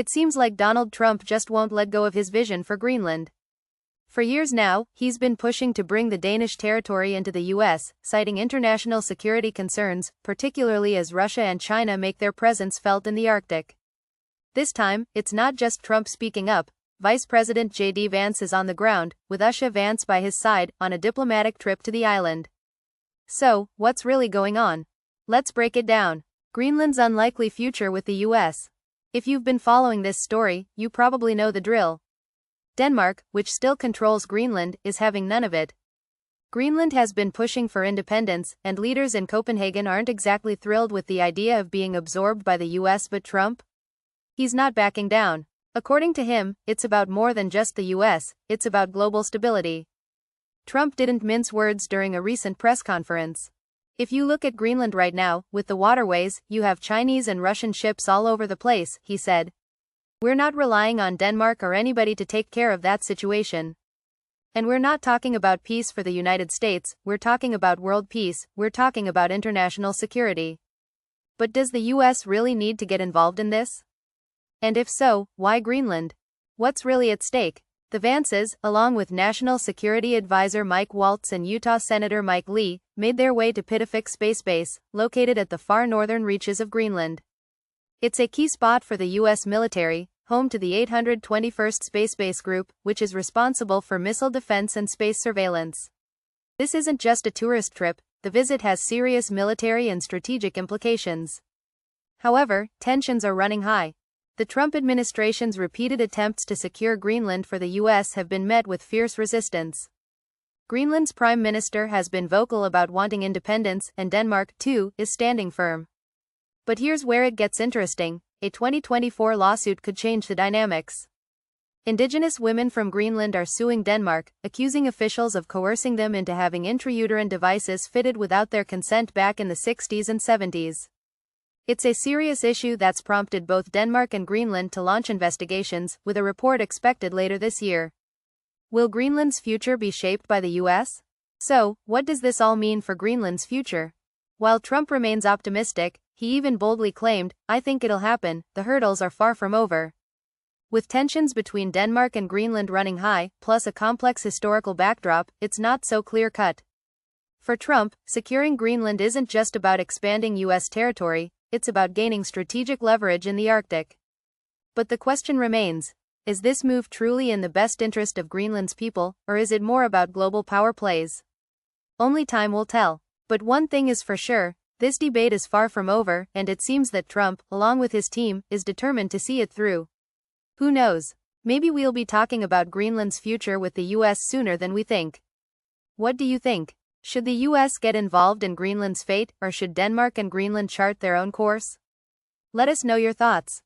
It seems like Donald Trump just won't let go of his vision for Greenland. For years now, he's been pushing to bring the Danish territory into the US, citing international security concerns, particularly as Russia and China make their presence felt in the Arctic. This time, it's not just Trump speaking up. Vice President JD Vance is on the ground, with Usha Vance by his side, on a diplomatic trip to the island. So, what's really going on? Let's break it down. Greenland's unlikely future with the US. If you've been following this story, you probably know the drill. Denmark, which still controls Greenland, is having none of it. Greenland has been pushing for independence, and leaders in Copenhagen aren't exactly thrilled with the idea of being absorbed by the US, but Trump? He's not backing down. According to him, it's about more than just the US, it's about global stability. Trump didn't mince words during a recent press conference. If you look at Greenland right now, with the waterways, you have Chinese and Russian ships all over the place, he said. We're not relying on Denmark or anybody to take care of that situation. And we're not talking about peace for the United States, we're talking about world peace, we're talking about international security. But does the US really need to get involved in this? And if so, why Greenland? What's really at stake? The Vances, along with National Security Advisor Mike Waltz and Utah Senator Mike Lee, made their way to Pittafik Space Base, located at the far northern reaches of Greenland. It's a key spot for the US military, home to the 821st Space Base Group, which is responsible for missile defense and space surveillance. This isn't just a tourist trip, the visit has serious military and strategic implications. However, tensions are running high. The Trump administration's repeated attempts to secure Greenland for the US have been met with fierce resistance. Greenland's prime minister has been vocal about wanting independence, and Denmark, too, is standing firm. But here's where it gets interesting. A 2024 lawsuit could change the dynamics. Indigenous women from Greenland are suing Denmark, accusing officials of coercing them into having intrauterine devices fitted without their consent back in the 60s and 70s. It's a serious issue that's prompted both Denmark and Greenland to launch investigations, with a report expected later this year. Will Greenland's future be shaped by the US? So, what does this all mean for Greenland's future? While Trump remains optimistic, he even boldly claimed, "I think it'll happen, the hurdles are far from over." With tensions between Denmark and Greenland running high, plus a complex historical backdrop, it's not so clear-cut. For Trump, securing Greenland isn't just about expanding US territory, it's about gaining strategic leverage in the Arctic. But the question remains, is this move truly in the best interest of Greenland's people, or is it more about global power plays? Only time will tell. But one thing is for sure, this debate is far from over, and it seems that Trump, along with his team, is determined to see it through. Who knows? Maybe we'll be talking about Greenland's future with the US sooner than we think. What do you think? Should the US get involved in Greenland's fate, or should Denmark and Greenland chart their own course? Let us know your thoughts.